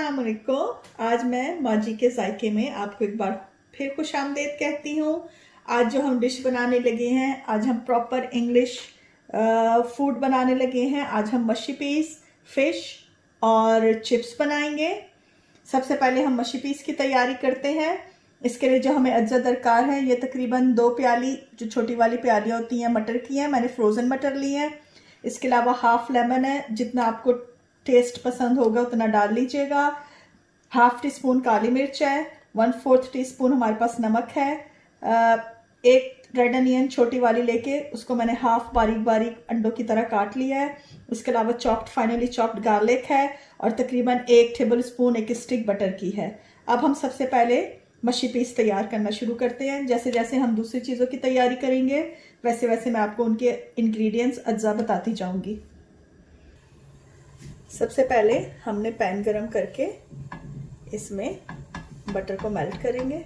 अस्सलाम वालेकुम। आज मैं माजी के जायके में आपको एक बार फिर खुशामदीद कहती हूँ। आज जो हम डिश बनाने लगे हैं, आज हम प्रॉपर इंग्लिश फूड बनाने लगे हैं। आज हम मशी पीस, फिश और चिप्स बनाएंगे। सबसे पहले हम मशी पीस की तैयारी करते हैं। इसके लिए जो हमें अज्जा दरकार है, ये तकरीबन 2 प्याली जो छोटी वाली प्यालियाँ होती हैं मटर की हैं। मैंने फ्रोज़न मटर ली हैं। इसके अलावा हाफ लेमन है, जितना आपको टेस्ट पसंद होगा उतना डाल लीजिएगा। हाफ टी स्पून काली मिर्च है, 1/4 टीस्पून हमारे पास नमक है। एक रेड अनियन छोटी वाली लेके उसको मैंने हाफ बारीक बारीक अंडों की तरह काट लिया है। उसके अलावा फाइनली चॉप्ड गार्लिक है और तकरीबन 1 टेबल स्पून एक स्टिक बटर की है। अब हम सबसे पहले मशी पीस तैयार करना शुरू करते हैं। जैसे जैसे हम दूसरी चीज़ों की तैयारी करेंगे वैसे वैसे मैं आपको उनके इंग्रेडिएंट्स अज्जा बताती जाऊंगी। सबसे पहले हमने पैन गरम करके इसमें बटर को मेल्ट करेंगे।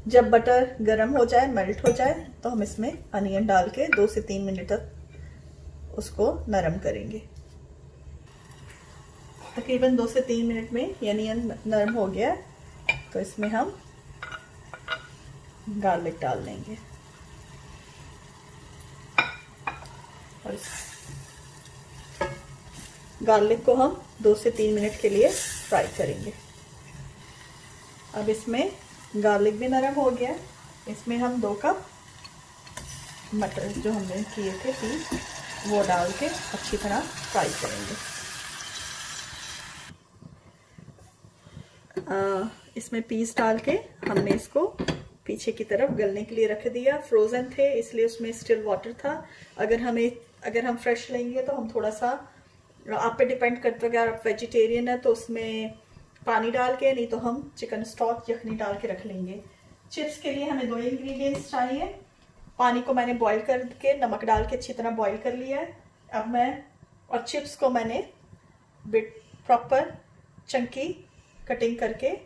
जब बटर गरम हो जाए, मेल्ट हो जाए, तो हम इसमें अनियन डाल के 2 से 3 मिनट तक उसको नरम करेंगे। तकरीबन 2 से 3 मिनट में ये अनियन नरम हो गया तो इसमें हम गार्लिक डाल देंगे और गार्लिक को हम 2 से 3 मिनट के लिए फ्राई करेंगे। अब इसमें गार्लिक भी नरम हो गया, इसमें हम 2 कप मटर जो हमने किए थे पीस वो डाल के अच्छी तरह फ्राई करेंगे। इसमें पीस डाल के हमने इसको पीछे की तरफ गलने के लिए रख दिया। फ्रोज़न थे इसलिए उसमें स्टिल वाटर था। अगर हम फ्रेश लेंगे तो हम थोड़ा सा, आप पे डिपेंड करता है। अगर आप वेजिटेरियन है तो उसमें पानी डाल के, नहीं तो हम चिकन स्टॉक यखनी डाल के रख लेंगे। चिप्स के लिए हमें 2 इंग्रेडिएंट्स चाहिए। पानी को मैंने बॉईल करके नमक डाल के अच्छी तरह बॉईल कर लिया है। और चिप्स को मैंने प्रॉपर चंकी कटिंग करके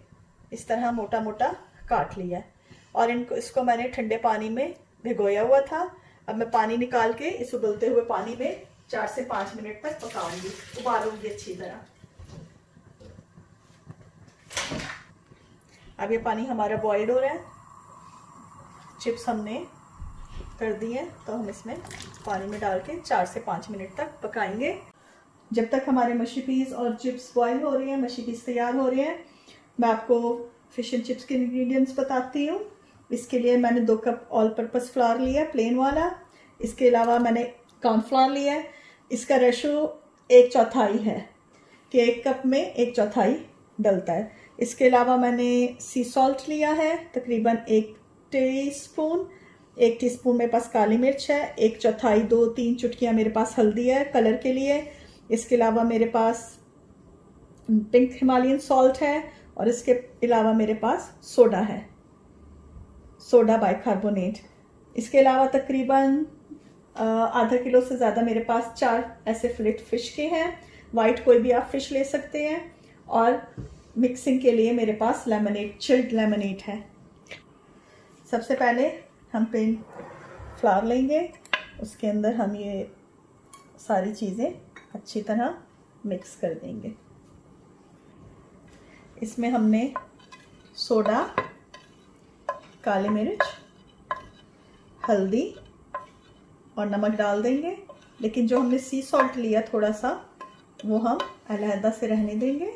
इस तरह मोटा मोटा काट लिया है और इसको मैंने ठंडे पानी में भिगोया हुआ था। अब मैं पानी निकाल के इस उबलते हुए पानी में 4 से 5 मिनट तक पकाऊंगी, उबालूंगी अच्छी तरह। अब ये पानी हमारा बॉइल्ड हो रहा है। चिप्स हमने कर दिए तो हम इसमें पानी में डाल के 4 से 5 मिनट तक पकाएंगे। जब तक हमारे मशी पीस और चिप्स बॉयल हो रही हैं, मशी पीस तैयार हो रहे हैं, मैं आपको फिश एंड चिप्स के इंग्रेडिएंट्स बताती हूँ। इसके लिए मैंने 2 कप ऑल पर्पस फ्लावर लिया है, प्लेन वाला। इसके अलावा मैंने कॉर्नफ्लावर लिया है। इसका रेशो 1/4 है कि 1 कप में 1/4 डलता है। इसके अलावा मैंने सी सॉल्ट लिया है तकरीबन 1 टीस्पून। 1 टीस्पून मेरे पास काली मिर्च है। 1/4 2-3 चुटकियाँ मेरे पास हल्दी है कलर के लिए। इसके अलावा मेरे पास पिंक हिमालयन सॉल्ट है और इसके अलावा मेरे पास सोडा है, सोडा बाइकार्बोनेट। इसके अलावा तकरीबन आधा किलो से ज़्यादा मेरे पास 4 ऐसे फिलेट फिश के हैं। वाइट कोई भी आप फिश ले सकते हैं। और मिक्सिंग के लिए मेरे पास लेमनेड, चिल्ड लेमनेड है। सबसे पहले हम प्लेन फ्लावर लेंगे, उसके अंदर हम ये सारी चीज़ें अच्छी तरह मिक्स कर देंगे। इसमें हमने सोडा, काली मिर्च, हल्दी और नमक डाल देंगे। लेकिन जो हमने सी सॉल्ट लिया थोड़ा सा, वो हम अलहदा से रहने देंगे,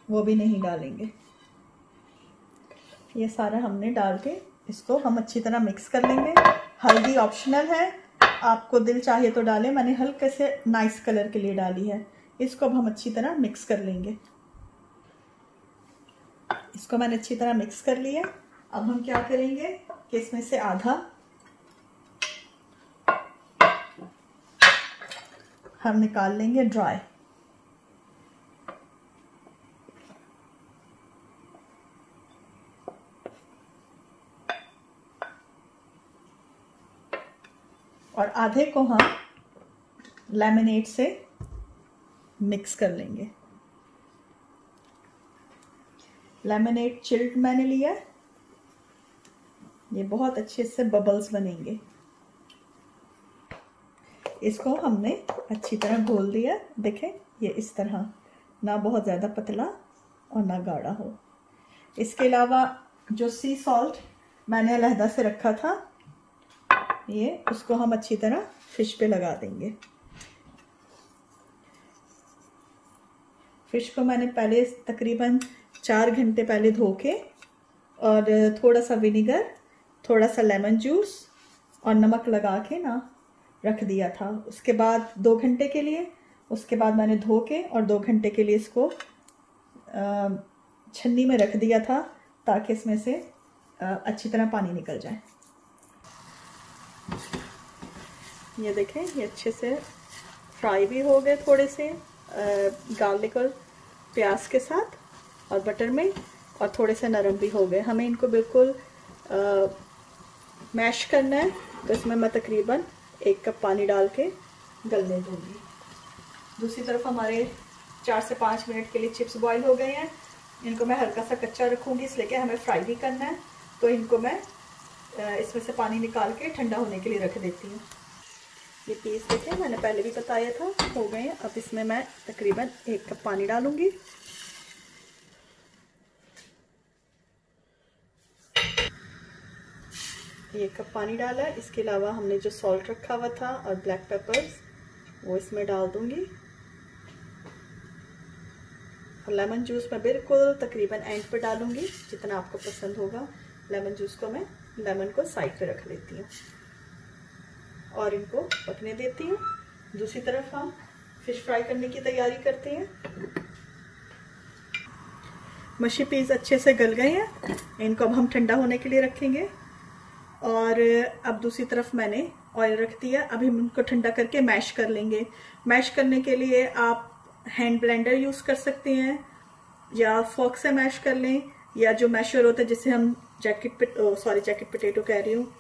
वो भी नहीं डालेंगे। ये सारा हमने डाल के इसको हम अच्छी तरह मिक्स कर लेंगे। हल्दी ऑप्शनल है, आपको दिल चाहे तो डालें, मैंने हल्के से नाइस कलर के लिए डाली है। इसको अब हम अच्छी तरह मिक्स कर लेंगे। इसको मैंने अच्छी तरह मिक्स कर लिया। अब हम क्या करेंगे कि इसमें से आधा हम निकाल लेंगे ड्राई। और आधे को हम लेमनेड से मिक्स कर लेंगे। लेमनेड चिल्ड मैंने लिया, ये बहुत अच्छे से बबल्स बनेंगे। इसको हमने अच्छी तरह घोल दिया। देखें ये इस तरह, ना बहुत ज़्यादा पतला और ना गाढ़ा हो। इसके अलावा जो सी सॉल्ट मैंने अलहदा से रखा था, ये उसको हम अच्छी तरह फिश पे लगा देंगे। फिश को मैंने पहले तकरीबन 4 घंटे पहले धो के और थोड़ा सा विनेगर, थोड़ा सा लेमन जूस और नमक लगा के ना रख दिया था। उसके बाद 2 घंटे के लिए, उसके बाद मैंने धो के और 2 घंटे के लिए इसको छन्नी में रख दिया था ताकि इसमें से अच्छी तरह पानी निकल जाए। ये देखें ये अच्छे से फ्राई भी हो गए थोड़े से गार्लिक और प्याज के साथ और बटर में, और थोड़े से नरम भी हो गए। हमें इनको बिल्कुल मैश करना है, तो इसमें मैं तकरीबन 1 कप पानी डाल के गलने दूंगी। दूसरी तरफ हमारे 4 से 5 मिनट के लिए चिप्स बॉईल हो गए हैं। इनको मैं हल्का सा कच्चा रखूँगी इसलिए कि हमें फ्राई भी करना है, तो इनको मैं इसमें से पानी निकाल के ठंडा होने के लिए रख देती हूँ। ये पीस देखें मैंने पहले भी बताया था, हो गए हैं। अब इसमें मैं तकरीबन 1 कप पानी डालूँगी। एक कप पानी डाला है। इसके अलावा हमने जो सॉल्ट रखा हुआ था और ब्लैक पेपर्स वो इसमें डाल दूंगी। और लेमन जूस मैं बिल्कुल तकरीबन एंड पे डालूंगी, जितना आपको पसंद होगा। लेमन जूस को मैं लेमन को साइड पे रख लेती हूँ और इनको पकने देती हूँ। दूसरी तरफ हम फिश फ्राई करने की तैयारी करते हैं। मशी पीस अच्छे से गल गए हैं, इनको अब हम ठंडा होने के लिए रखेंगे। और अब दूसरी तरफ मैंने ऑयल रख दिया। अभी हम इनको ठंडा करके मैश कर लेंगे। मैश करने के लिए आप हैंड ब्लेंडर यूज कर सकते हैं या फोर्क से मैश कर लें, या जो मैशर होता है जिसे हम जैकेट पोटैटो कह रही हूँ,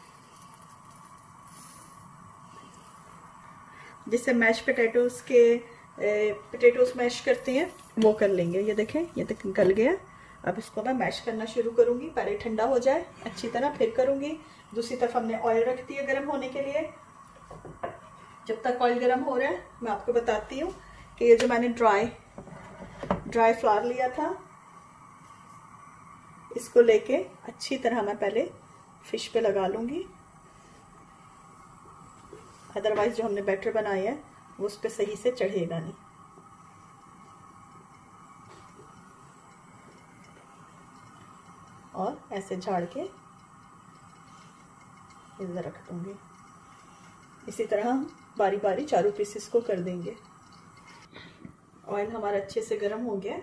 जिससे मैश पोटैटोज के पोटैटोज मैश करते हैं वो कर लेंगे। ये देखें ये तक गल गया। अब इसको मैं मैश करना शुरू करूंगी, पहले ठंडा हो जाए अच्छी तरह फिर करूंगी। दूसरी तरफ हमने ऑयल रख दिया गर्म होने के लिए। जब तक ऑयल गर्म हो रहा है मैं आपको बताती हूँ कि ये जो मैंने ड्राई फ्लावर लिया था, इसको लेके अच्छी तरह मैं पहले फिश पे लगा लूंगी, अदरवाइज जो हमने बैटर बनाया है वो उस पर सही से चढ़ेगा नहीं। और ऐसे झाड़ के इधर रख दूंगी। इसी तरह हम बारी बारी चारों पीसेस को कर देंगे। ऑयल हमारा अच्छे से गर्म हो गया।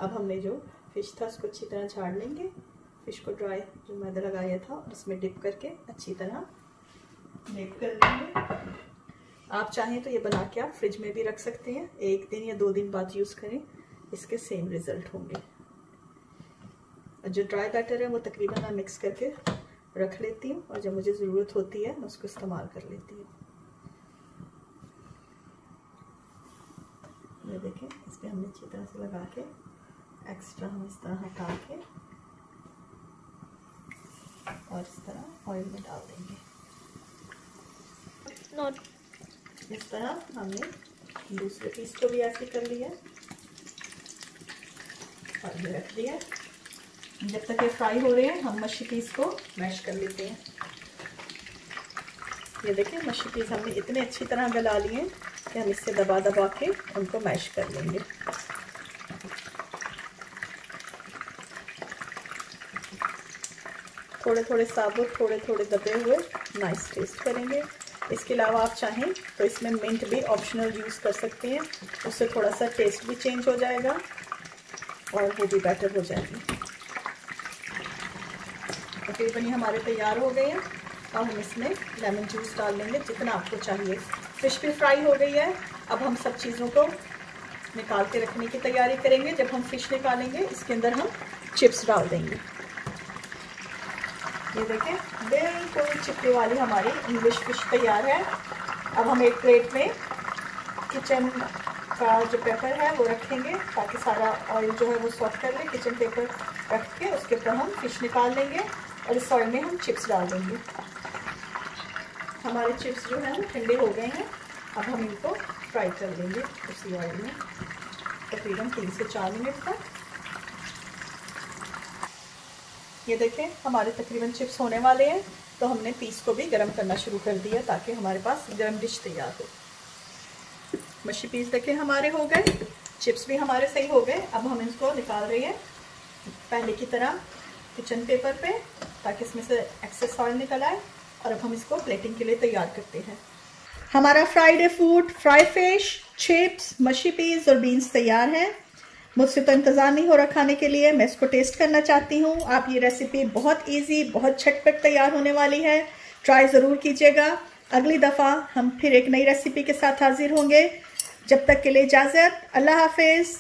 अब हमने जो फिश था उसको अच्छी तरह झाड़ लेंगे। फिश को ड्राई जो मैदा लगाया था और इसमें डिप करके अच्छी तरह डिप कर लेंगे। आप चाहें तो ये बना के आप फ्रिज में भी रख सकते हैं, 1 दिन या 2 दिन बाद यूज़ करें, इसके सेम रिजल्ट होंगे। जो ड्राई बैटर है वो तकरीबन मैं मिक्स करके रख लेती हूँ और जब मुझे ज़रूरत होती है मैं उसको इस्तेमाल कर लेती हूँ। ये देखें इस पर हमने अच्छी तरह से लगा के एक्स्ट्रा हम इस तरह हटा के और इस तरह ऑयल में डाल देंगे। इस तरह हमने दूसरे पीस को भी ऐसे कर लिया और ये रख दिया। जब तक ये फ्राई हो रहे हैं हम मशी पीस को मैश कर लेते हैं। ये देखिए मशी पीस हमने इतने अच्छी तरह गला लिए कि हम इससे दबा दबा के उनको मैश कर लेंगे। थोड़े थोड़े साबुत, थोड़े थोड़े दबे हुए नाइस टेस्ट करेंगे। इसके अलावा आप चाहें तो इसमें मिंट भी ऑप्शनल यूज़ कर सकते हैं, उससे थोड़ा सा टेस्ट भी चेंज हो जाएगा और वो भी बेटर हो जाएगी। तकरीबन ये हमारे तैयार हो गए हैं। अब हम इसमें लेमन जूस डाल लेंगे जितना आपको चाहिए। फिश भी फ्राई हो गई है। अब हम सब चीज़ों को निकाल के रखने की तैयारी करेंगे। जब हम फिश निकालेंगे इसके अंदर हम चिप्स डाल देंगे। ये देखें बिल्कुल चिपके वाली हमारी इंग्लिश फिश तैयार है। अब हम एक प्लेट में किचन का जो पेपर है वो रखेंगे ताकि सारा ऑयल जो है वो सॉक कर ले। किचन पेपर रख के उसके ऊपर हम फिश निकाल लेंगे और इस ऑयल में हम चिप्स डाल देंगे। हमारे चिप्स जो है वो ठंडे हो गए हैं। अब हम इनको फ्राई कर लेंगे उसी ऑयल में तकरीबन 3 से 4 मिनट तक। ये देखें हमारे तकरीबन चिप्स होने वाले हैं, तो हमने पीस को भी गर्म करना शुरू कर दिया ताकि हमारे पास गर्म डिश तैयार हो। मच्छी पीस देखें हमारे हो गए, चिप्स भी हमारे सही हो गए। अब हम इसको निकाल रहे हैं पहले की तरह किचन पेपर पे ताकि इसमें से एक्सेस ऑयल निकल आए, और अब हम इसको प्लेटिंग के लिए तैयार करते हैं। हमारा Friday food, fry fish, chips, मच्छी पीस और बीन्स तैयार हैं। मुझसे तो इंतज़ार नहीं हो रहा खाने के लिए, मैं इसको टेस्ट करना चाहती हूँ। आप ये रेसिपी बहुत इजी, बहुत झटपट तैयार होने वाली है, ट्राई ज़रूर कीजिएगा। अगली दफ़ा हम फिर एक नई रेसिपी के साथ हाजिर होंगे। जब तक के लिए इजाज़त, अल्लाह हाफिज़।